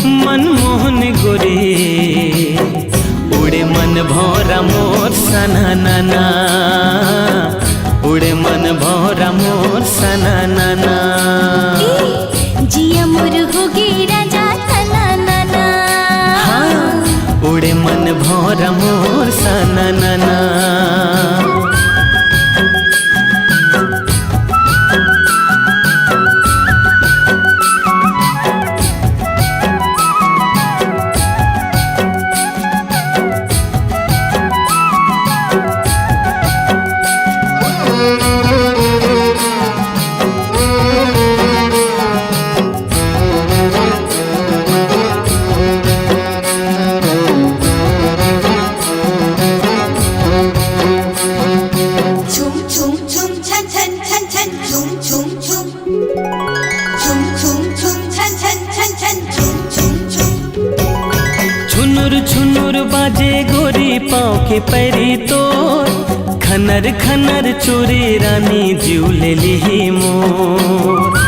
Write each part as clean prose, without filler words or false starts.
मनमोहन गोरी उड़े मन भौरा मोर सना नाना, उड़े मन भौरा मोर सना नाना। जिया मोर होगे राजा तना नाना। हाँ, उड़े मन भौरा मोर सना नाना। छुनुर बाजे गोरी पाँव के पैरी तोर, खनर खनर चोरी रानी जीव ले ली मोर।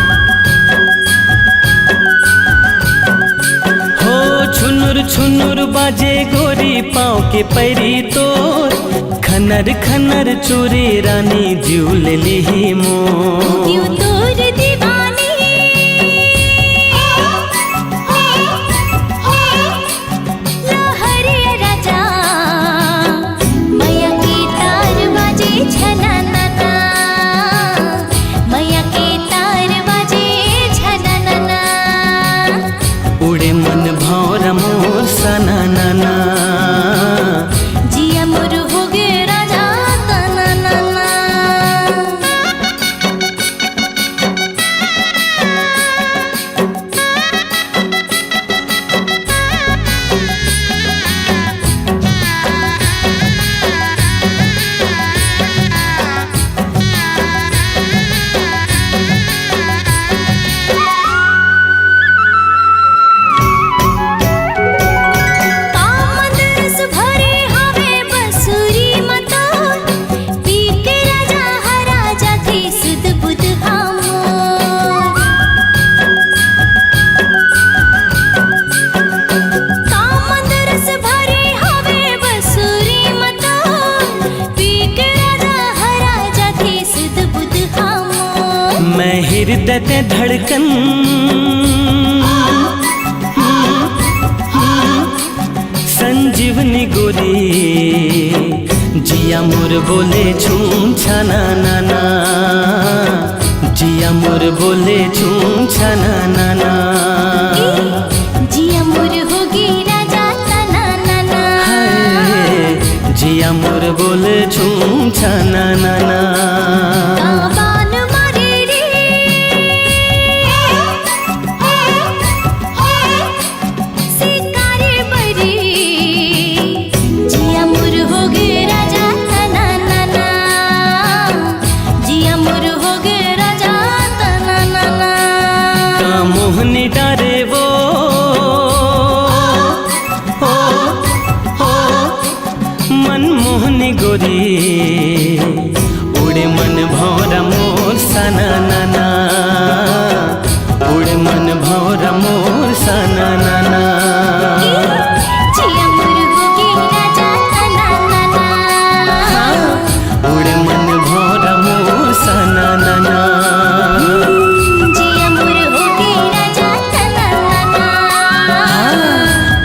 हो छुनुर छुनुर बाजे गोरी पाँव के पैरी तोर, खनर खनर चोरी रानी जीव ले ली मोर। उड़े मन भौरा मोर सना नाना। जिया मोर होगे राजा तना नाना। मैं हृदय ते धड़कन संजीवनी गोरी, जिया मोर बोले छूम छाना नाना, जिया मोर बोले छूम छाना नाना। जिया मोर होगे राजा तना नाना। जिया मोर बोले छूम छाना नाना। मोहनी डारे वो हो मनमोहनी गोरी, उड़े मन भौरा मोर सना नाना, उड़े मन भौरा मोर सना नाना। जिया मोर होगे राजा तना नाना। उड़े मन भौरा मोर सना नाना।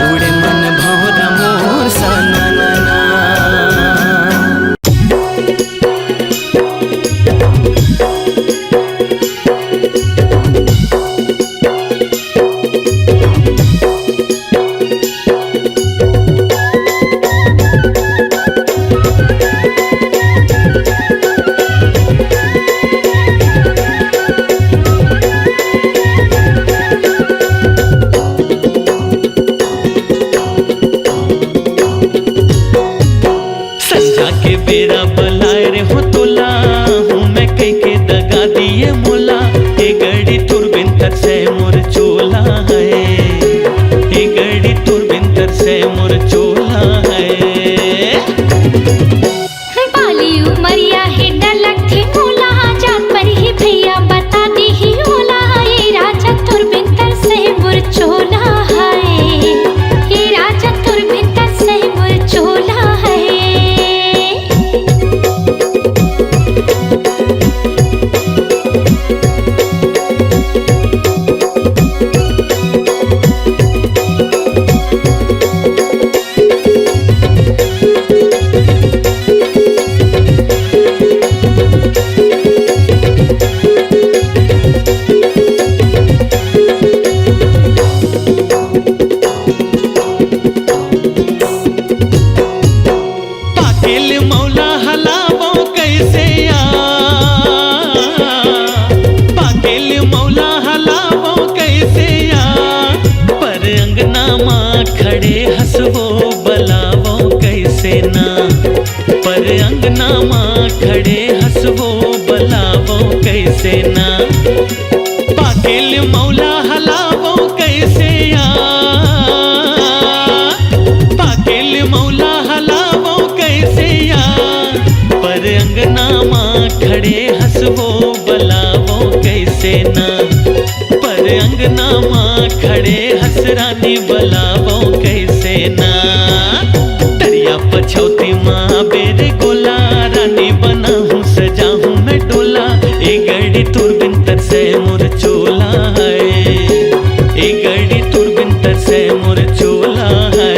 उड़े मन भौरा मोर सना नाना। खड़े हंसबो बलावो कैसे ना, पर अंगना माँ खड़े हंसबो बलावो कैसे ना, पाकेल मौला हलावो कैसे या, पाकेल मौला हलावो कैसे या, पर अंगना माँ खड़े हंसबो बलावो कैसे ना, पर अंगना माँ खड़े हंसरानी बलावो कैसे ना, दरिया पछौती माँ बेरे गोला, रानी बना हूँ सजा हूँ मैं डोला, ए गड़ी तुरबिन तर से मोर चोला है, ए गड़ी तुरबिन तर से मोर चोला है।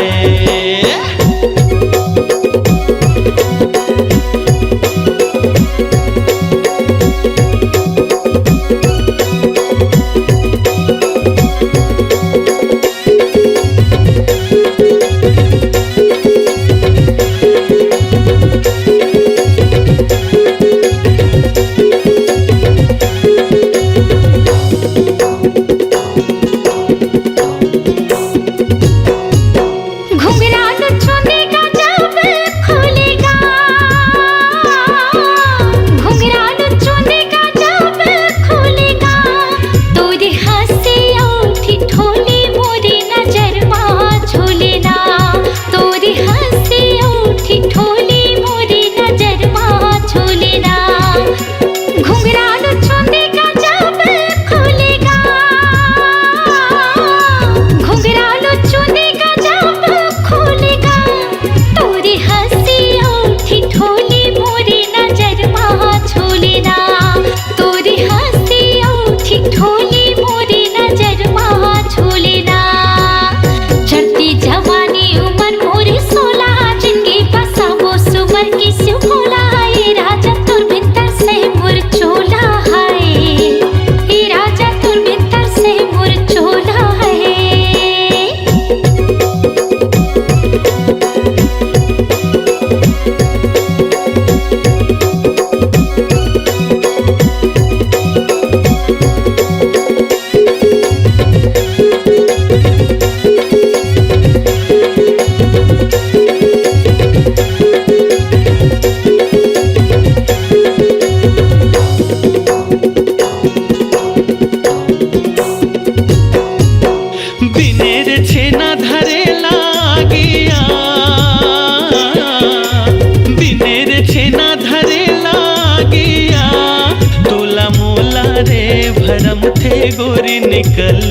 गोरी निकल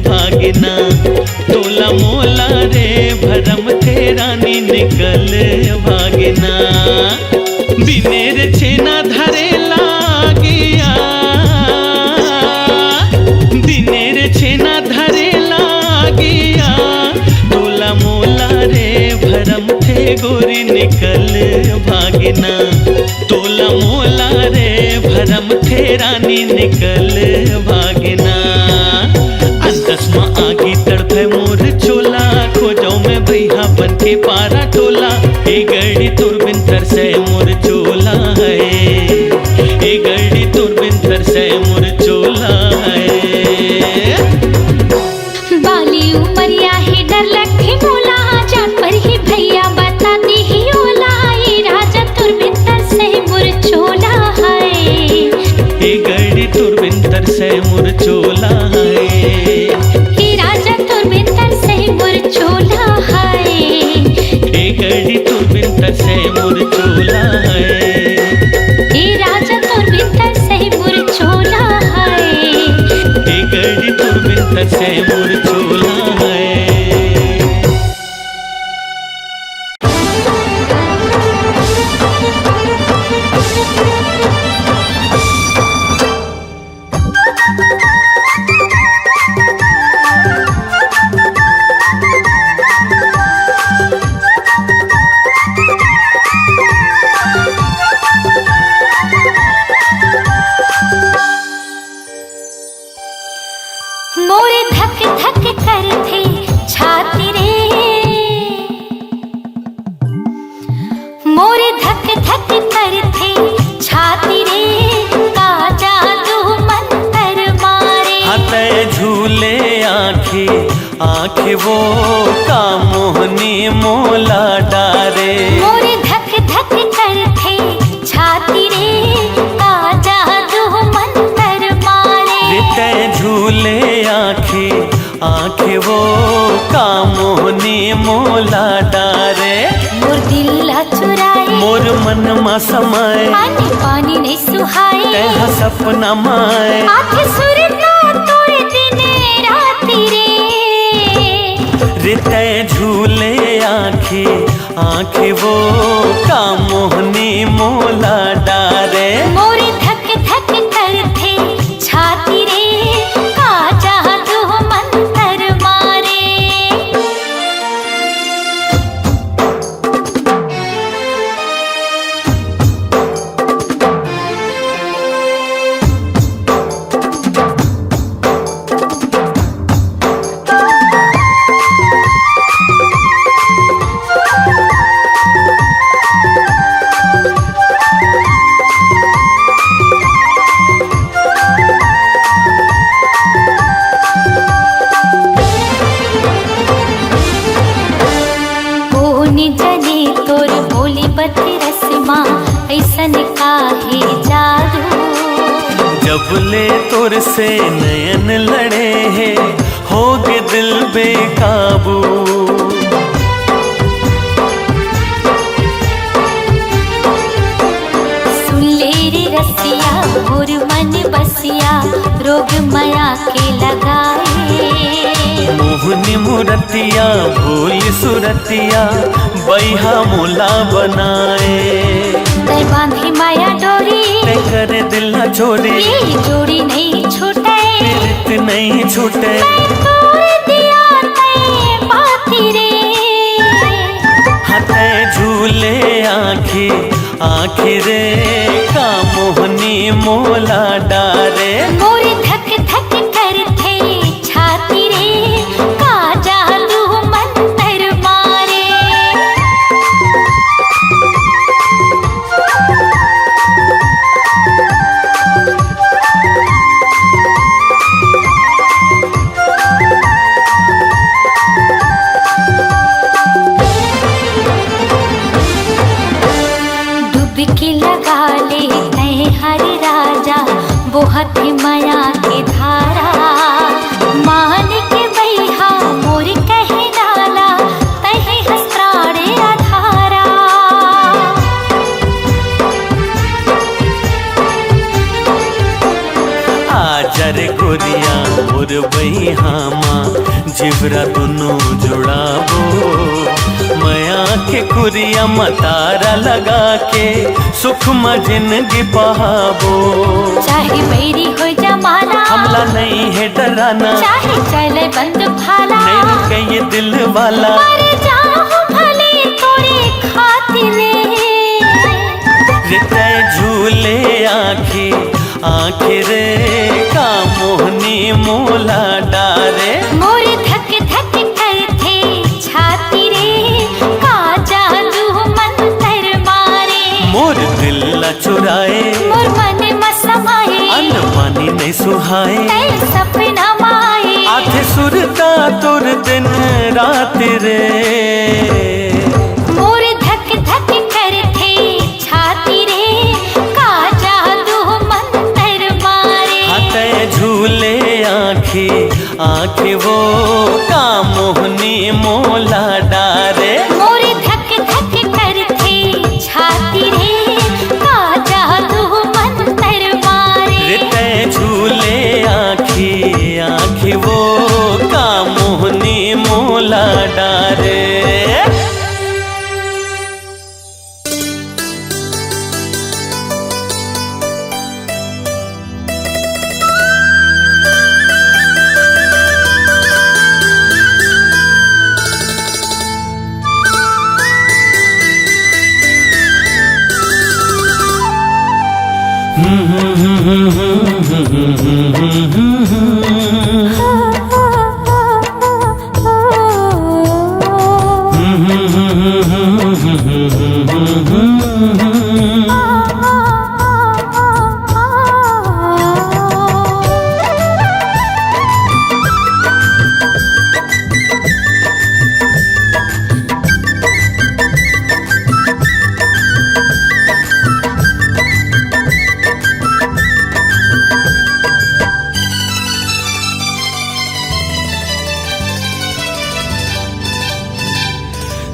भागना, तोला मोला रे भरम थे रानी निकल भागना, बिनेर छेना धरे लागिया, बिनेर छेना धरे लागिया, तोला मोला रे भरम थे गोरी निकल भागना, तोला मोला रे भरम थे रानी निकल भागना, अंतस माँ आगी तड़पे मोर चोला, खोजो में भैया बन के पारा टोला, ए गड़ी तुरबिन तर से मोर चोला है, ए गड़ी तुरबिन तर से मोर चोला है। बाली उमरिया ही डर लगे मोला, जान पर ही भैया बताती ही ओला, ये राजा तुरबिन तर से मोर चोला है, ए गड़ी तुरबिन तर से मोर चोला है, ये राजा तुरबिन तर से मोर चोला है, ए गड़ी तुरबिन तर से मोर चोला है, ये राजा तुरबिन तर से मोर चोला है, ए गड़ी तुरबिन तर से मोर चोला है। मोरे धक धक आँखें वो का मोहनी मोला डारे। मोरे धक धक करथे छाती रे का जादू मंतर मारे। रिते झूले आँखें वो का मोहनी मोला डारे। मोर दिल ला चुराए मोर मन मा समाए पानी पानी नहीं सुहाए। तेहा सपना माए आँखें सुरता तोरे दिने राती रे। रिते झूले आँखें वो का मोहनी मोला डारे। मोरे धक धक करथे छाती रे का जादू मंतर मारे। जने तोर बोली बत्ती रस्मा ऐसन काहे जादू। जब ले तोर से नयन लड़े हैं होगे दिल बेकाबू। सुन ले रे रसिया मोर मन बसिया रोग माया के लगाए। मोहनी मूरतिया भूल सुरतिया बैहा मोला बनाए। तै बांधी माया डोरी ते करे दिल न चोरी ये जोड़ी नहीं छूटे। प्रीत नहीं छूटे मैं तोर दिया तै बाती रे। हते झूले आँखें रे का मोहनी मोला डारे। मोरे धक धक करथे छाती रे का जादू मंतर मारे। डुबकी लगा ले तै हरि राजा बोहत माया के धारा। मान के बैहा मोर कहे डाला तहे हस्त्राणे आधारा। आजर गोरिया मोर बैहामा जिबरा दोनों जुड़ाबो। मया के कुरिया मतारा लगा के सुख म जिंदगी बहाबो। चाहे बैरी हो जमाना हमला नहीं है डराना चाहे चले बंद भाला। नहीं रुके ये दिल वाला मर जाऊं भले तोरे खातिरे। रिते झूले आँखें रे का मोहनी मोला डारे। मोरे धक धक करथे छाती रे का जादू मंतर मारे। मोर दिल ला चुराए मोर मन म समाए अन्न पानी नहीं सुहाए। तै सपना माए आधे सुरता तुर दिन रात रे। मोरे धक धक करथे छाती रे का जादू मंतर मारे। हते झूले आँखें वो का मोहनी मोला डारे। मोरे धक धक करथे छाती रे का जादू मंतर मारे। रिते झूले आँखें वो का मोहनी मोला डारे।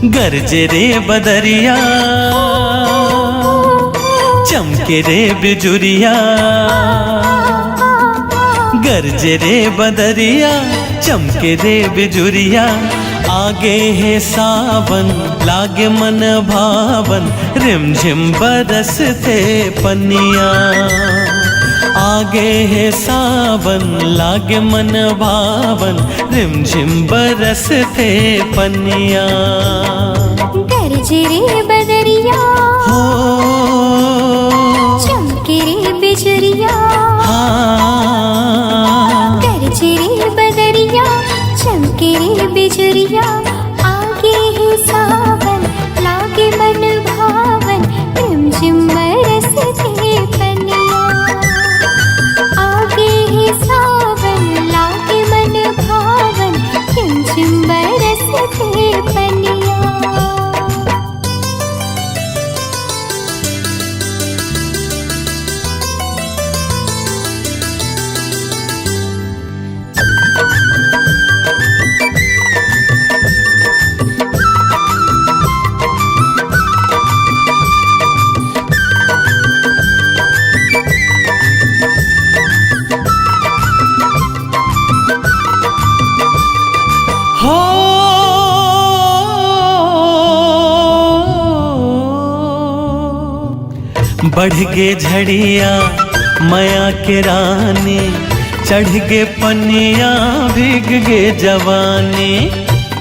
गरजे रे बदरिया चमके रे बिजुरिया, गरजे रे बदरिया चमके रे बिजुरिया, आगे है सावन लागे मन भावन, रिमझिम बरसते पनिया। आगे है सावन लागे मन भावन, रिमझिम बरसते पनिया। गरजे रे बदरिया हो चमके रे बिजुरिया, हाँ गरजे रे बदरिया चमके रे बिजुरिया, आगे है सावन लागे मन भावन, रिमझिम बरसते पनिया। आगे है सावन लागे मन भावन, रिमझिम बरसते पनिया। हो बढ़ गे झड़िया माया के रानी, चढ़ गे पनिया भीग गे जवानी।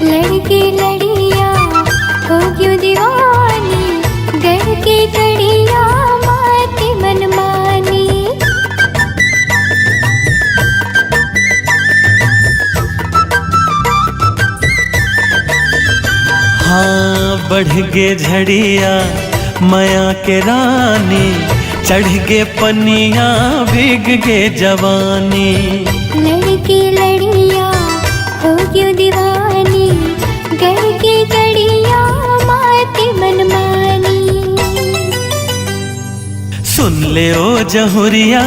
लड़के लड़िया हो क्यों दीवानी, गढ़ के गड़िया माती मनमानी। हाँ बढ़ गे झड़िया माया के रानी, चढ़ गे पनिया भीग गे जवानी। लड़के लड़िया हो क्यों दीवानी, गढ़ के गड़िया माती मनमानी। सुन ले ओ जहुरिया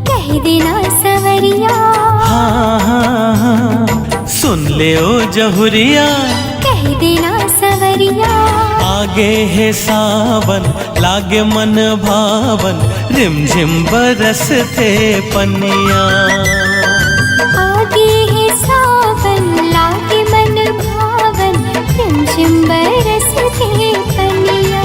कह देना सवरिया, हाँ हाँ हाँ सुन ले ओ जहुरिया कह देना सवरिया। आगे है सावन लागे मन भावन, रिमझिम बरसते पनिया। आगे है सावन लागे मन भावन, रिमझिम बरसते पनिया।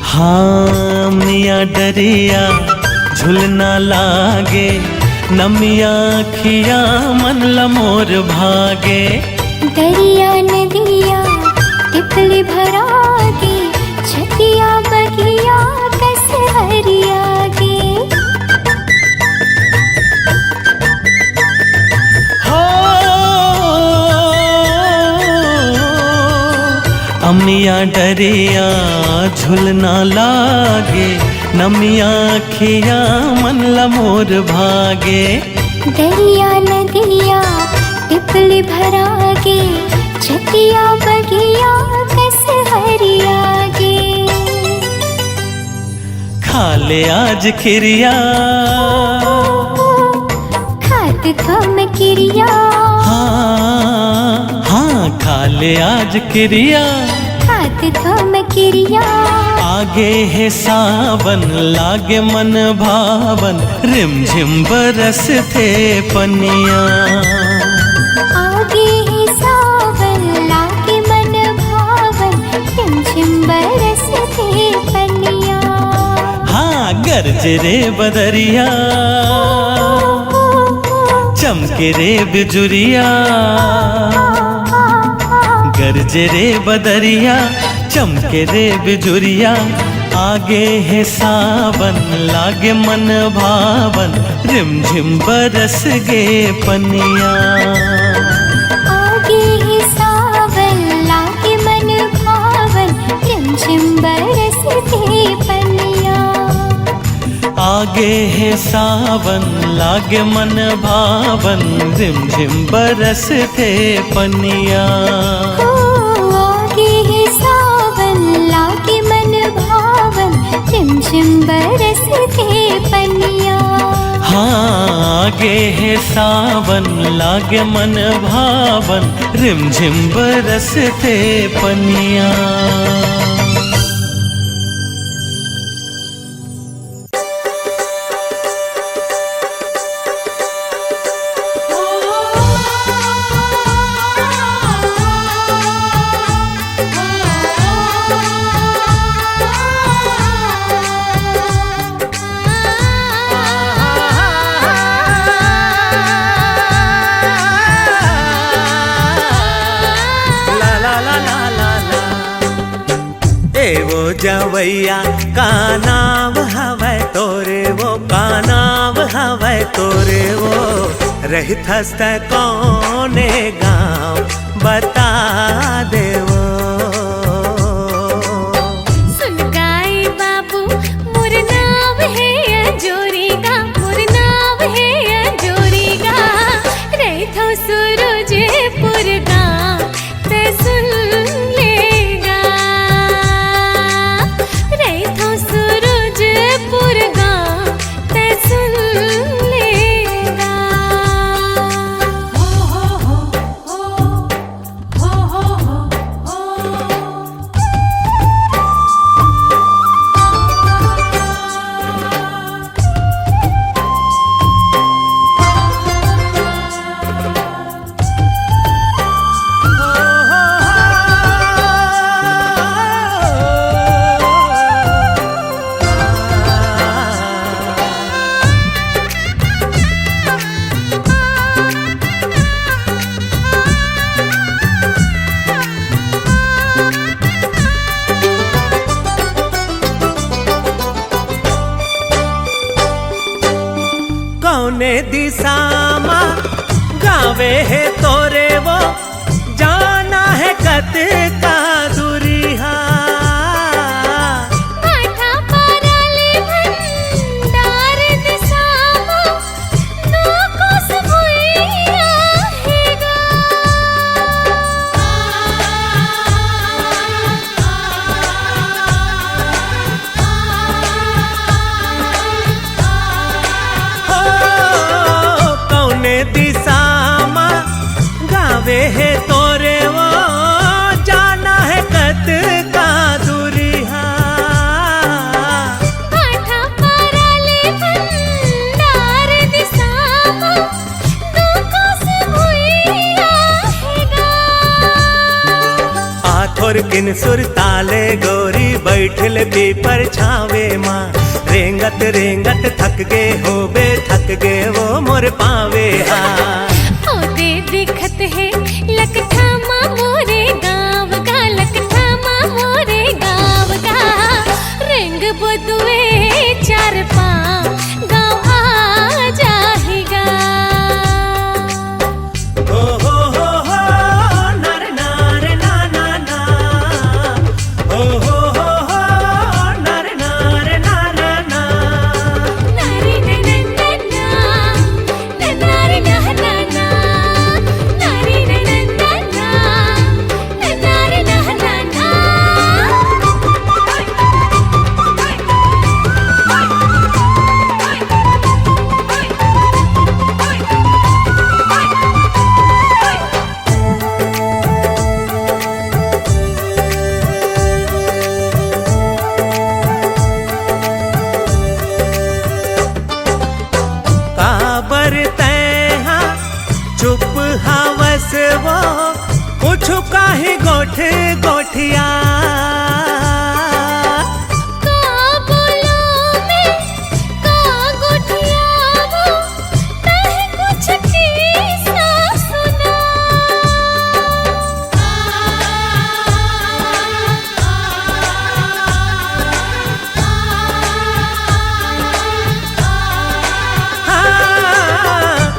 हाँ मिया डरिया झुलना लागे, नमिया खिया मन लमोर भागे। दरिया नदिया टिपली भरागे, छतिया बगिया कस हरियागे। हो अमिया डरिया झुलना लागे, नमिया खिया मन लमोर भागे। दरिया नदिया टिपली भरागे, छतिया बगिया कस हरियागे। खा ले आज खिरिया खात थम किरिया, हाँ हाँ खा ले आज क्रिया। खात थम किरिया। आगे है सावन लागे मन भावन, रिमझिम बरसते पनिया। आगे है सावन लागे मन भावन, रिमझिम बरसते पनिया। हाँ गरजे रे बदरिया चमके रे बिजुरिया, गरजे रे बदरिया चमके रे बिजुरिया। आगे है सावन लागे मन भावन, रिमझिम बरस गे पनिया। आगे है सावन लागे मन भावन, रिमझिम बरसते पनिया। आगे है सावन लागे मन भावन, रिमझिम बरसते पनिया। ओ आगे है सावन लागे मन भावन, रिमझिम बरसते पनिया। हाँ आगे है सावन लागे मन भावन, रिमझिम बरसते पनिया। वो जवैया का नाम हवै तोरे, वो का नाम हवै तोरे। वो रहित हस्त कौने गाँव बता दे वो। सुन गाई बाबू मोर नाम है अजोरीगा, मोर नाम है अजोरीगा। रही थो सूरजपुर गाँव ते सुन लेगा। रही थो सूरजपुर गाँव ते सुन लेगा। हो हो हो हो कौने दिशा मा गावे है तोरे वो, जाना है कत का दूरिहा। आठा पाराले भंडार दिसामा, नो कोस भुइया हेगा। कौने दिशा मा गावे है तोरे वो, जाना है कत का दूरिहा। आठा पाराले भंडार दिसामा, नो कोस भुइया हेगा। आथोर किन सुर ताले गोरी बैठल पीपर छावे माँ। रेंगत रेंगत थक गे होबे, थक गे वो मोर पावे हा। ओदे दिखत है लकठामा मोरे गाँव का, लकठामा मोरे गाँव का। रेंग बुदुए चार पाँव गाँव आ जाएगा। हो नर नार ना ना ना। हो नर नार ना ना ना। नारी ननंदना, नारी नहना, नारी ननंदना, नारी नहना। काबर तैहा चुप हवस वो, पूछू काहे गोठ गोठिया। का बोलो मैं का गुठियावो, तह कुछ किस्सा सुना।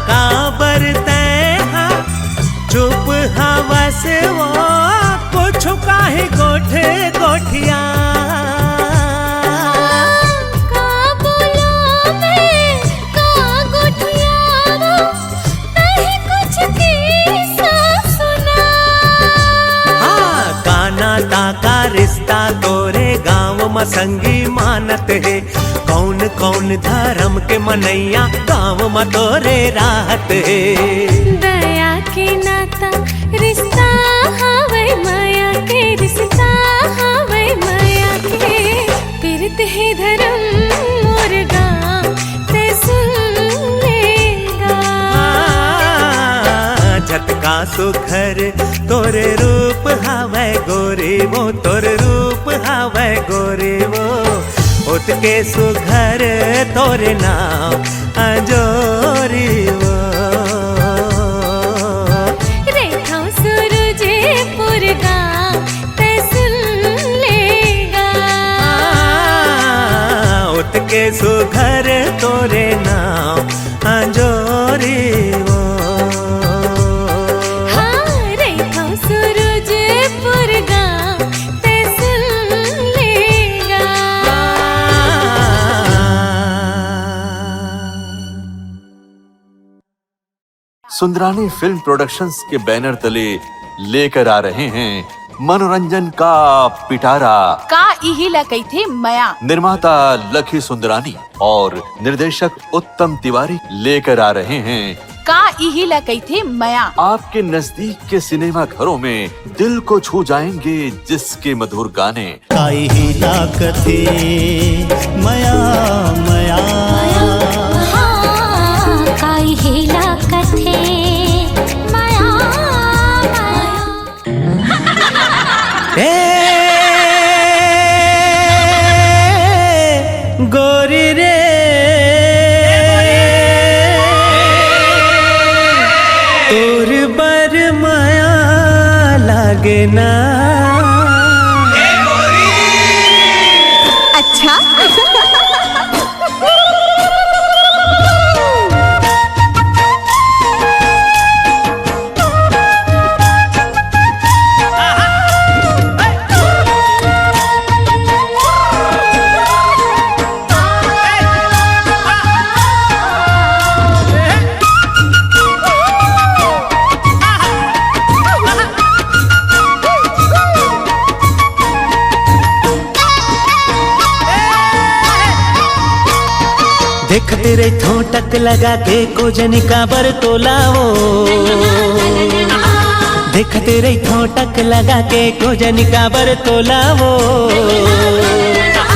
काबर तैहा चुप हवस वो, पूछू काहे गोठ गोठिया। का बोलो में संगी मानत है। कौन कौन धर्म के मनैया गाँव में तोरे राहत है। दया के नाता रिश्ता हवे माया के रिश्ता हवे माया के पीरत है धर्म मोर गाँव ते सुन लेगा। झटका सुखर तोरे रूप हवे गोरे वो तोरे रूप हवे गोरे वो होत के सुघर तोरे नाम अंजोरी वो। रेखा सूरजपुर गाँव ते सुन लेगा। होत के सुघर तोरे नाम अंजोरी वो। सुंदरानी फिल्म प्रोडक्शंस के बैनर तले लेकर आ रहे हैं मनोरंजन का पिटारा का इहिला कैथे मया। निर्माता लखी सुंदरानी और निर्देशक उत्तम तिवारी लेकर आ रहे हैं का इहिला कैथे मया। आपके नजदीक के सिनेमा घरों में दिल को छू जाएंगे जिसके मधुर गाने। काई हिला कथे मया मया काई हेला कथे माया गोरी रे तोर बर माया लागे ना। अच्छा देखते रे ठोटक लगा के कोजनी का बर तोलाओ। देखते रे ठोटक लगा के कोजनी का बर तोलाओ।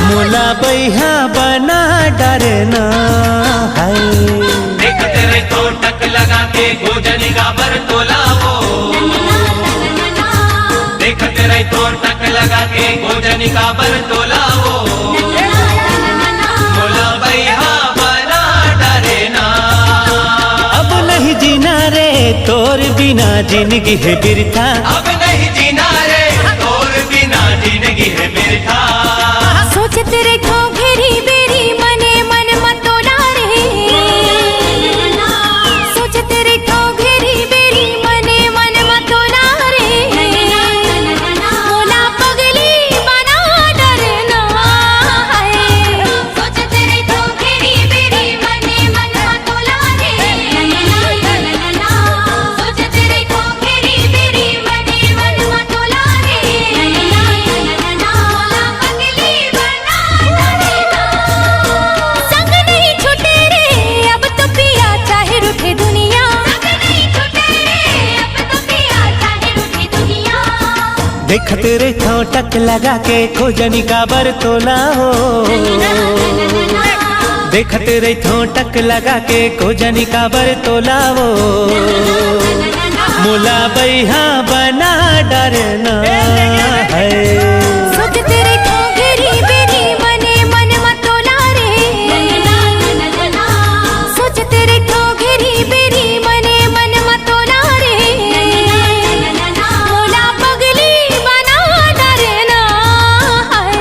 मोला बैहा बना डरना है। देखते रे ठोटक लगा के कोजनी का बर तोलाओ। देखते रे ठोटक लगा के कोजनी का बर तोलाओ। मोला बैहा जीना रे तोर बिना जिंदगी है बिरथा। अब नहीं जीना रे तोर बिना जिंदगी है बिरथा। सोचत रे खो घेरी बेरी मने मन मतोला रे। सोचत रे खो घेरी बेरी मने मन मतोला रे। मोला पगली बना डरना है। सोचत रे खो घेरी बेरी मने मन मतोला रे। सोचत रे खो घेरी बेरी मने मन मतोला रे। मोला पगली बना डरना। संग नहीं छूटे रे अब तो पिया चाहे रूठे दुनिया। संग नहीं छूटे रे अब तो पिया चाहे रूठे दुनिया। देखते रे ठोटक लगा के खोजनी का बर तोला हो। देखते रे ठोटक लगा के खोजनी का बर तोला हो। मोला बैहा बना डरना है। सोचते रे खो घेरी बेरी मने मन मतोला रे। सोचते रे खो घेरी बेरी मने मन मतोला रे। मोला पगली बना डरना है।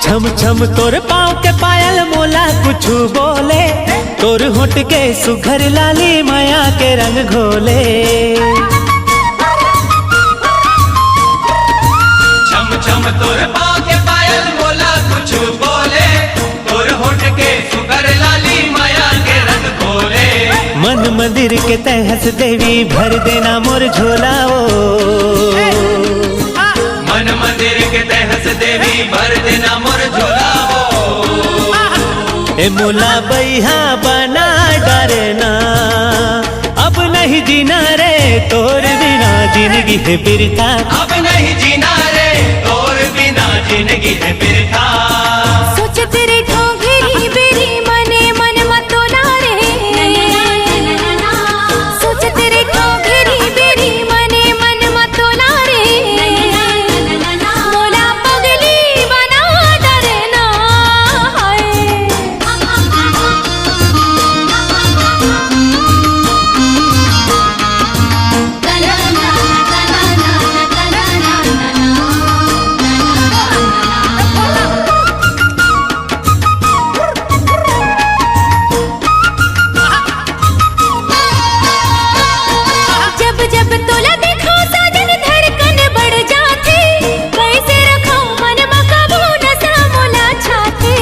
छम छम तोर पाँव के पायल मोला कुछ बोले। तोर होठ के सुघर लाली माया के रंग घोले। छम छम तोर पाँव के पायल बोला कुछ बोले, तोर होठ के सुगर लाली माया के रंग खोले। मन मंदिर के तहस देवी भर देना मोर झोला ओ। मन मंदिर के तहस देवी भर देना मोर झोला हो। ए मोला बैहा बना डरना, अब नहीं जीना रे तोर बिना जिंदगी है बिरथा। अब नहीं जीना रे तोर बिना जिंदगी है बिरथा। सोच तेरे ठोंगेरी बेरी मने मन मतोला रे। सोच तेरे ठोंगेरी बेरी मने मन मतोला रे। मोला पगली बना डरना हाय। जब जब तोला देखो साजन धड़कन बढ़ जाती, कैसे रखो मन में काबू नशा मोला छाती।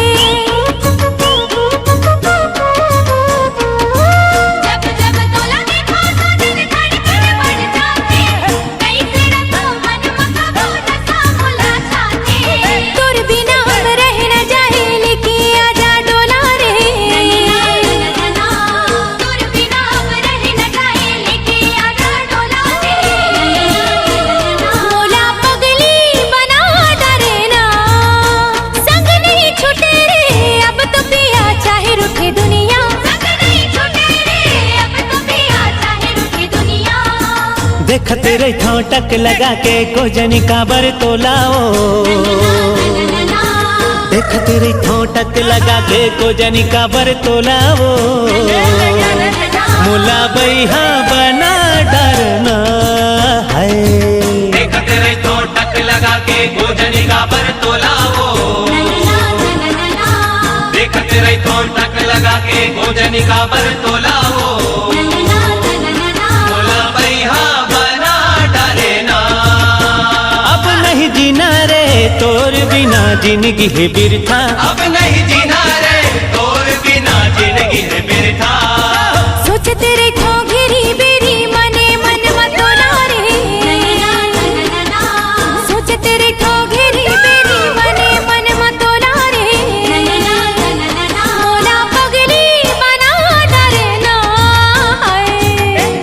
जब जब तोला देखो साजन धड़कन बढ़ जाती, कैसे रखो मन में काबू नशा मोला छाती। तोर बिना हम रह न जाए लेके आजा डोला रे। तोर बिना हम रह न जाए लेके आजा डोला रे। मोला पगली बना डरना, संग नहीं छूटे रे अब तो पिया चाहे रूठे दुनिया। संग नहीं छूटे रे अब तो पिया चाहे रूठे दुनिया। देखते रही था टक लगा के गोजनी काबर तोलाओ। देखते रही था टक लगा के गोजनी काबर तोलाओ। मोला बैहा बना डरना है। देखते रही तो टक लगा के गोजनी का बर तोला हो। देखते रही तो टक लगा के गोजनी का बर तोला हो। मोला बैहा बना डरेना, अब नहीं जीना रे तोर बिना जिंदगी है बिरथा। अब नहीं जीना रे तोर बिना जिंदगी है बिरथा। सोच तेरे ठोंगेरी बेरी मने मन मतोला रे। सोच तेरे ठोंगेरी बेरी मने मन मतोला रे। मोला पगली बना डरना हाय।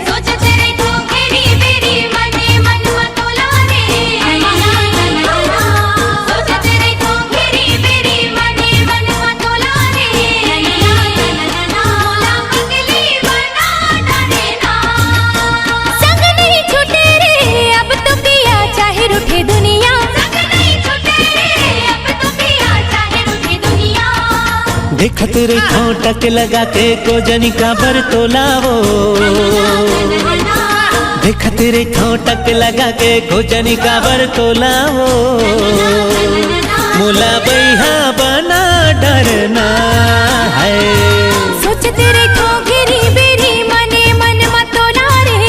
सोच तेरे ठोंगेरी बेरी मने मन मतोला रे। सोच तेरे ठोंगेरी बेरी मने मन मतोला रे। मोला पगली बना डरना, संग नहीं छूटे रे अब तो पिया चाहे रूठे दुनिया। संग नहीं छूटे रे अब तो पिया चाहे रूठे दुनिया। देखते रही था टक लगा के गोजनी काबर तोलाओ। देखते रही था टक लगा के गोजनी काबर तोलाओ। मोला बैहा बना डरना है। सोच तेरे ठोंगेरी बेरी मने मन मतोला रे।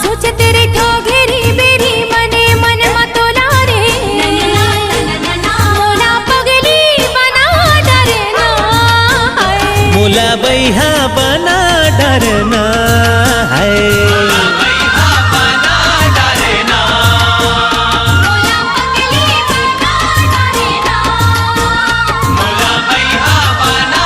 सोच तेरे ठोंगेरी बेरी मने मन मतोला रे। मोला पगली बना डरना हाय। मोला बैहा बना डरना है। बैहा बना डरेना, मोला पगली बना डरना। मोला बैहा बना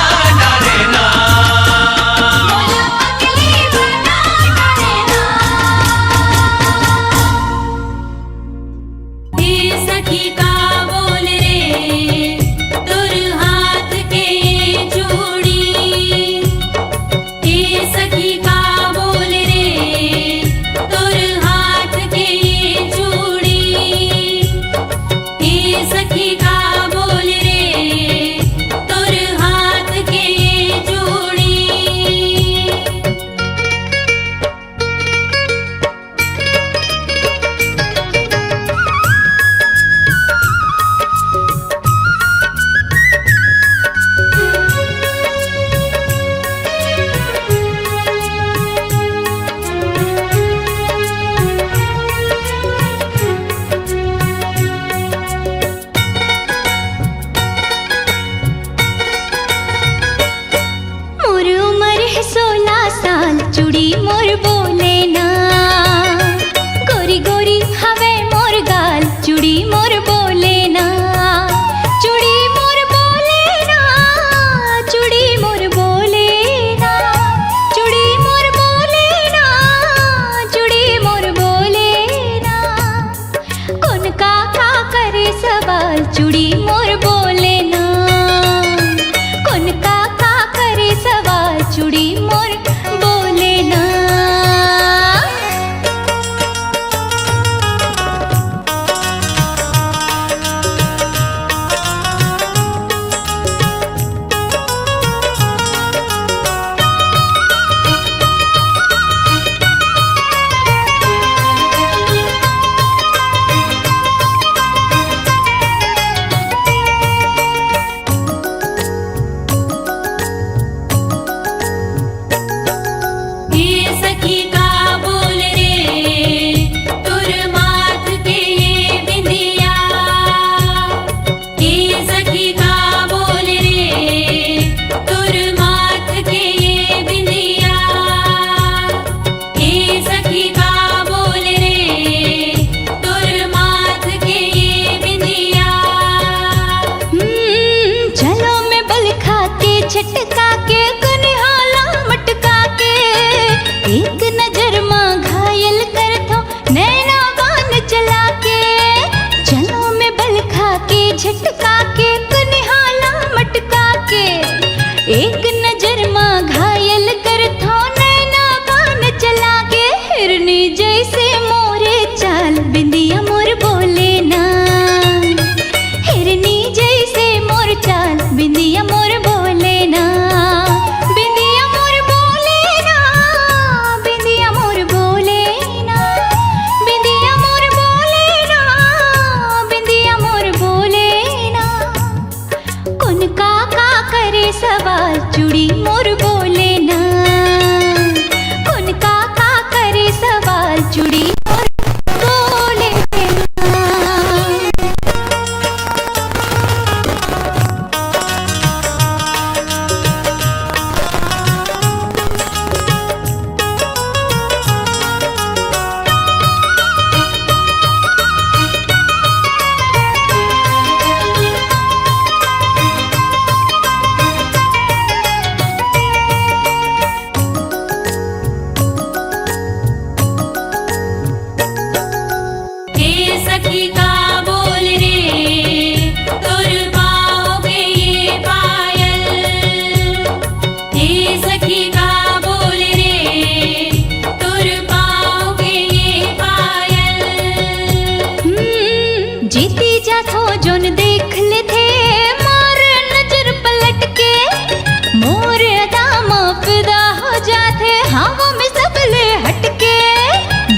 हावों में सबले हटके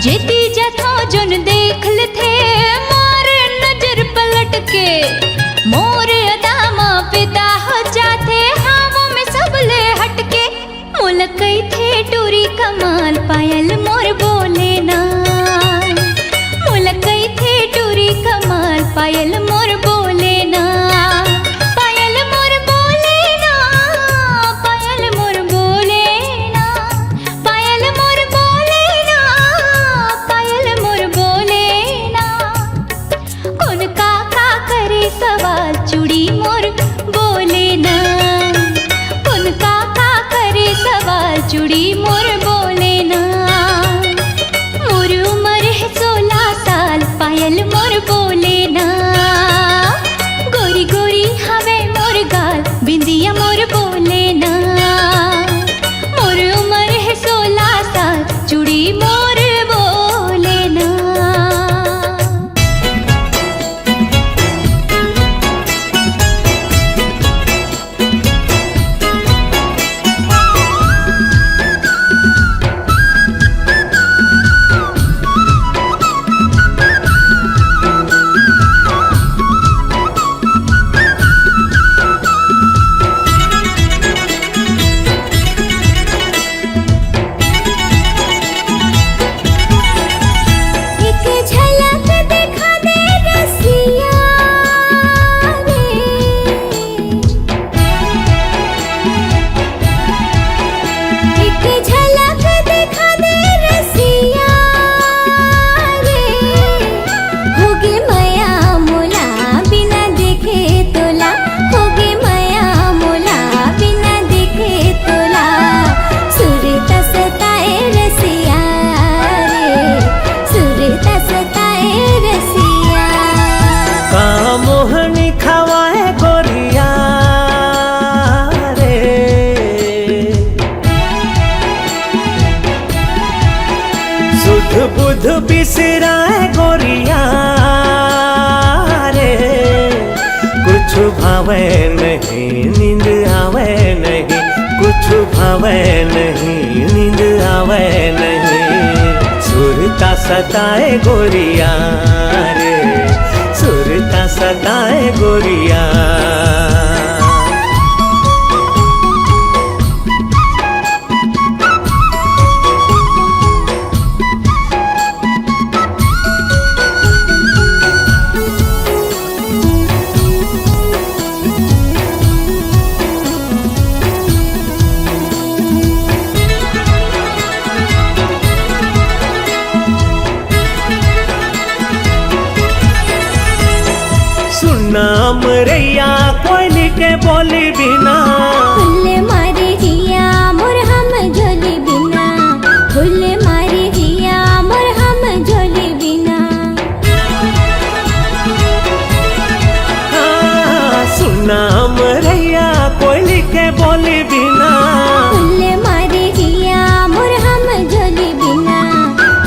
जेती जथा जोन देख ले थे मारे नजर पलट के मोरे अदामा पिता हो जाते हावों में सबले हटके मुलकई थे टूरी कमाल पायल मोर बोले ना मुलकई थे टूरी कमाल पायल मोर बोले ना पायल मोर बोले ना पायल मोर बोले ना पायल मोर बोले ना पायल मोर बोले ना कौन काका करे सवाल चूड़ी मोर बोले ना कौन काका करे सवाल चूड़ी मोर बोले ना मोर उम्र है 16 साल पायल मोर बोले ना गोरी गोरी हवे मोर गाल बिंदिया मोर बोले ना मोर उम्र है 16 साल चूड़ी मोर बोले ना एक झलक दिखा दे रसिया रे एक झलक दिखा दे रसिया रे होगे मया मोला बिना देखे तोला होगे मया मोला बिना देखे तोला सुरता सताए रसिया रे सुरता सताए रसिया का मोहनी खवाए गोरिया रे सुध बुध बिसराए गोरिया रे कुछ भावे नहीं नींद आवे नहीं कुछ भावे नहीं नींद आवे नहीं सुरता सताए गोरिया रे सुरता सताए गोरिया सुनाम रैया कोयली के बोली बिना फुल्ले मारे हिया मोर हम झोली बिना फुल्ले मारे हिया मोर हम झोली बिना सुनाम रैया कोयली के बोली बिना फुल्ले मारे हिया मोर हम झोली बिना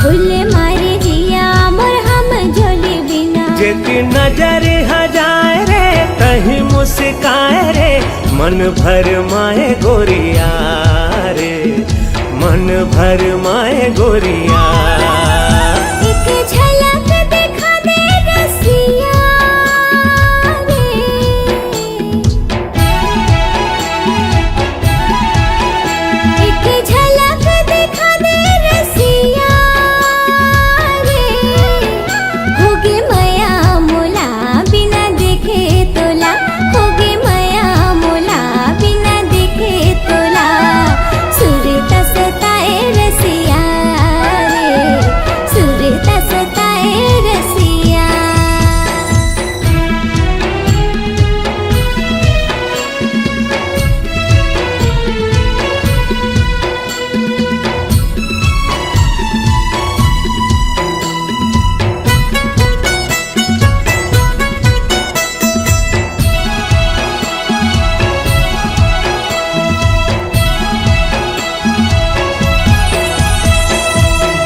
फुल्ले मारे हिया मोर हम झोली बिना जेती नजर हजाए रे कहीं मुस्काए रे मन भर माए गोरिया रे मन भर माए गोरिया एक झलक दिखा दे रसिया रे एक झलक दिखा दे रसिया रे होगे मया मोला बिना देखे तोला होगे मया मोला बिना देखे तोला सुरता सताए रसिया रे सुरता सताए रसिया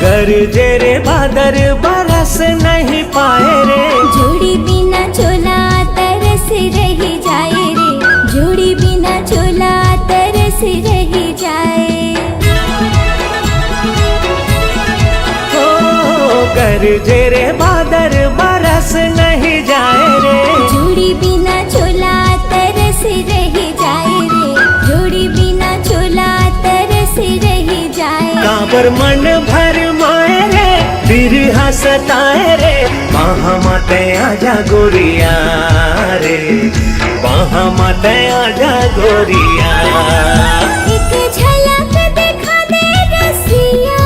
गरजे रे बादर बरस नहीं पाए रे जोड़ी बिना चोला तरस रही जाए रे जोड़ी बिना चोला तरस रही जाए गरजे रे बादर बरस नहीं जाए रे। जोड़ी बिना छोला तरस रही जाए रे, जोड़ी बिना छोला तरस रही जाए। काबर मन भर माए रे फिर हंसताए रे, वहाँ माते आजा गोरिया रे, वहाँ माते आजा गोरिया। एक झलक दिखा दे रसिया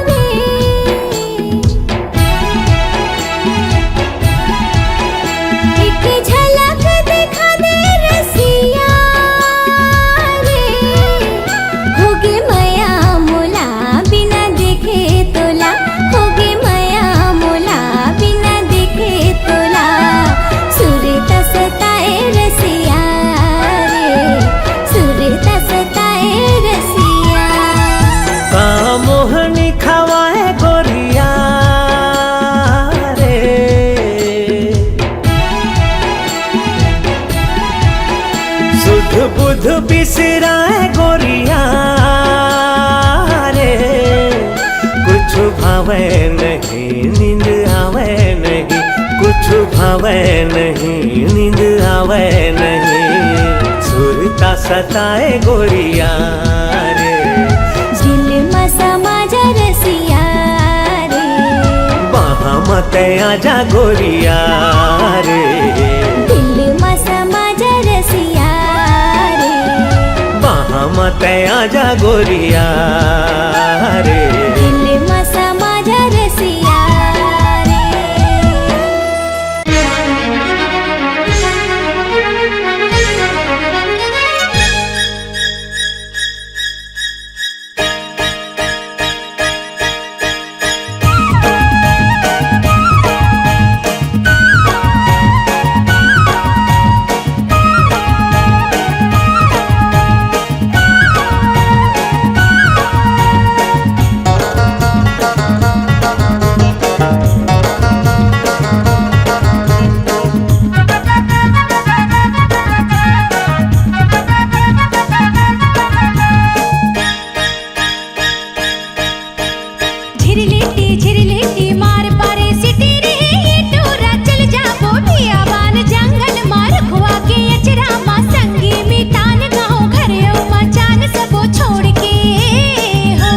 रे, एक झलक दिखा दे रसिया रे। होगे माया मोला बिना देखे तोला, होगे माया मोला बिना देखे तोला। सुरत सताए रसिया रे, सुरत सताए रसिया। का मोहनी खवाए गोरिया रे, सुध बुध बिसराए गोरिया रे। कुछ भावे नहीं नींद आवे नहीं, कुछ भावे नहीं नींद आवे नहीं। सुरता सताए गोरिया रे, दिल में समा जा रसिया रे, वहाँ मत आजा गोरिया रे, दिल में समा जा रसिया रे, वहाँ मत आजा गोरिया रे। दिल में समा जा रसिया रे। झिरलेटी मार पारे सिटी रे, ये टोरा चल जा बोटिया बान जंगल मार खुआ के अचरा मा संगी मितान गाँव घर मचान सबो छोड़ के हो।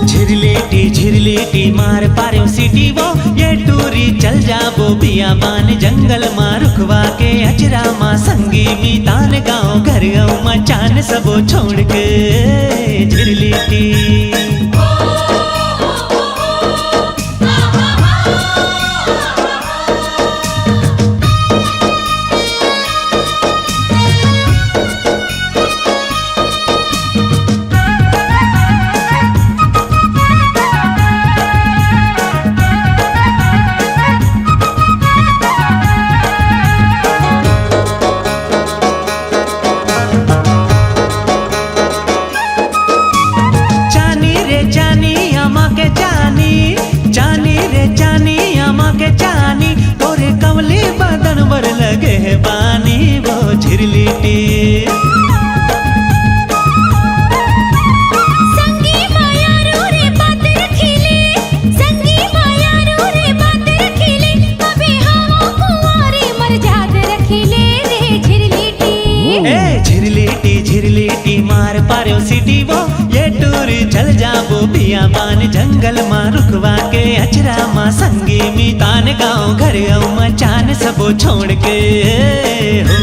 झिरलेटी झिरलेटी मार पारे सिटी वो, ये टूरी चल जाबो बियाबान जंगल माँ रुखवा के अचरा माँ संगी मीतान गाँव घर मचान सबो छोड़ के। झिरलेटी झिरलेटी संगी माया रो रे बात रखीले, संगी माया रो रे बात रखीले। अबे हम कुंवारे मर जात रखीले रे झिरलेटी। ए झिरलेटी झिरलेटी मार पारो सिटी वो, ये टूरी चल जाबो बियाबान जंगल माँ रुकवा के अचरा माँ संगी मीतान गाँव घर मचान सबो छोड़ के हो।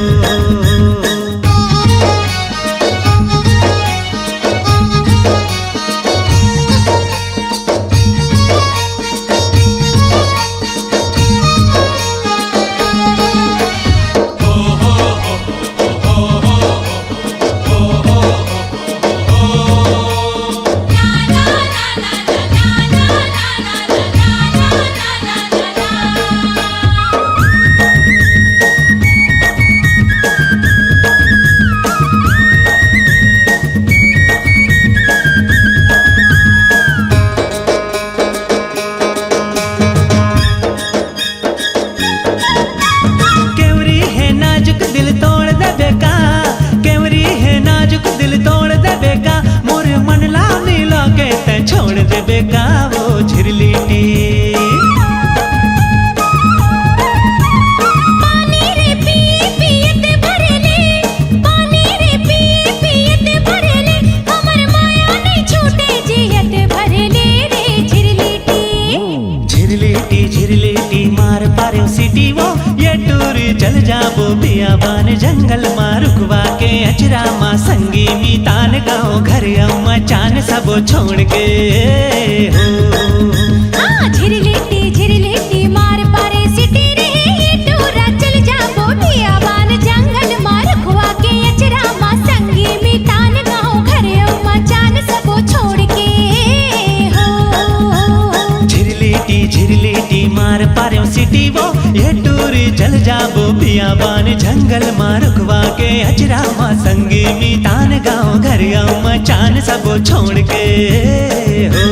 बियाबान जंगल माँ रुकवा के अचरा माँ संगी मी तान गाँव घर अम्मा चान सब छोड़ के हो। झिरलेटी मार पारे सिटी रे ये टूरा चल जाबो बियाबान जंगल मार खुआ के अचरा माँ संगी मी तान गाँव घर अम्मा चान सबो छोड़ के हो। झिरलेटी मार पारे सिटी वो ये टूरी चल जाबो बियाबान जंगल माँ रुकवा के अचरा माँ संगी मी तान गाँव घर अम्मा चान सब छोड़ के हो।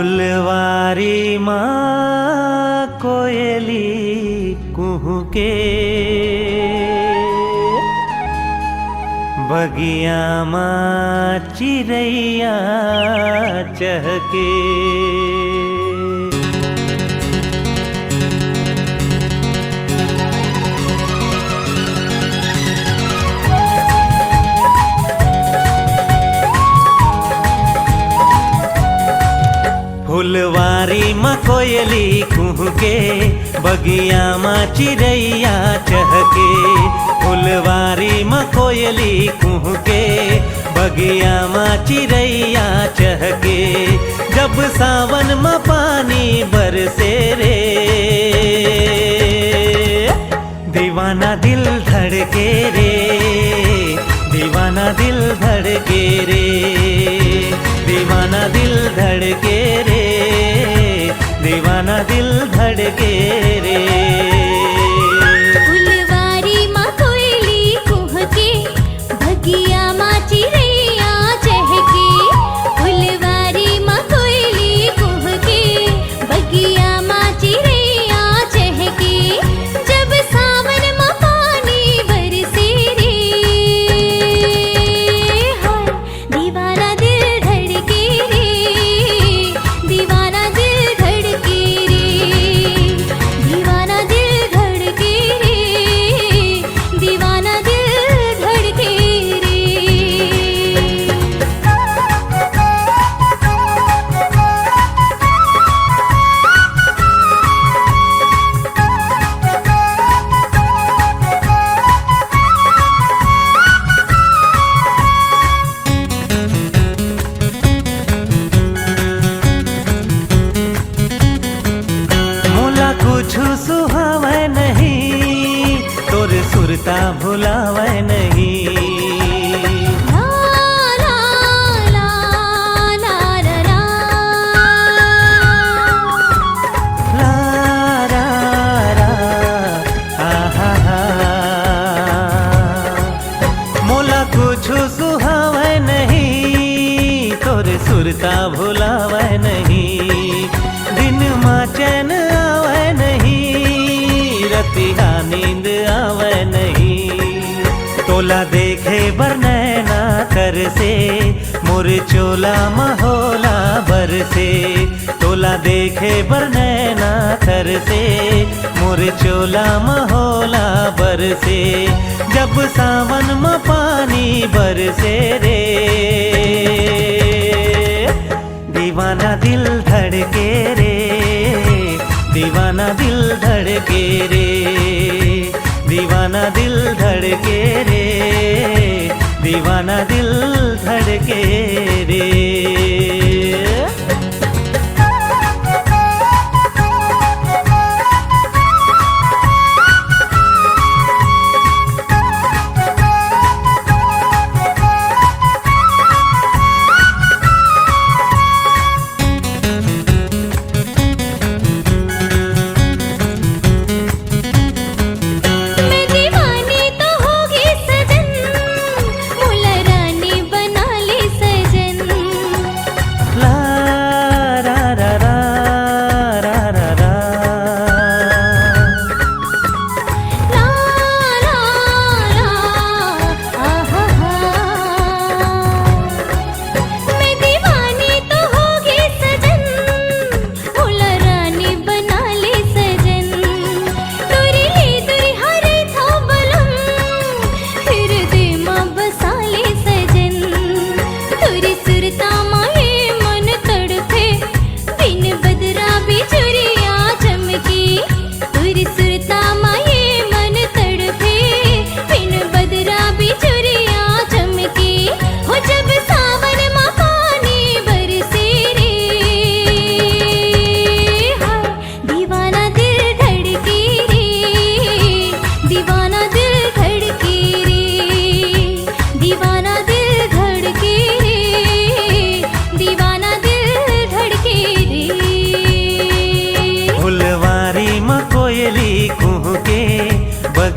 फुलवारी माँ कोयली कुहू के बगिया माँ चिड़ैया चहके फुलवारी माँ कोयली कुहू के बगिया माँ चिड़ैया चहके फुलवारी माँ कोयली कुहू के बगिया माँ चिड़ैया चहके जब सावन माँ पानी बरसे रे दीवाना दिल धड़के रे दीवाना दिल धड़के रे दीवाना दिल धड़के रे दीवाना दिल धड़के रे फुलवारी माँ कोयली कुह के बगिया माँ चिड़ैया चहके फुलवारी माँ कोयली कुह के बगिया माँ चिड़ैया चहके जब सावन माँ पानी बरसे रे हाय दीवाना दिल धड़के रे दीवाना दिल धड़के रे दीवाना दिल धड़के रे दीवाना दिल धड़के रे। मोला कुछ सुहावे नहीं तोर सुरता भुलावे नहीं ला ला ला ला ला ला ला रा रा आहा हा मोला कुछ सुहावे नहीं तोर सुरता भुलावे नहीं दिन माँ चैन आवे नहीं रतिया नींद आवे नहीं तोला देखे बर नैना कर से मोर चोला महोला बर से तोला देखे बर नैना कर से मोर चोला महोला बर से जब सावन में पानी बरसे रे दीवाना दिल धड़के रे दीवाना दिल धड़के रे दीवाना दिल धड़के रे दीवाना दिल धड़के रे।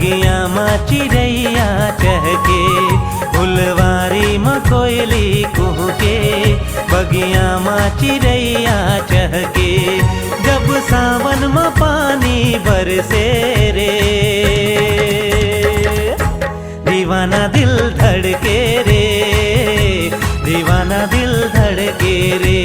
बगिया माँ चिड़ैया चहके फुलवारी में कोयली कुहके बगिया माँ चिड़ैया चहके जब सावन में पानी बरसे रे दीवाना दिल धड़के रे दीवाना दिल धड़के रे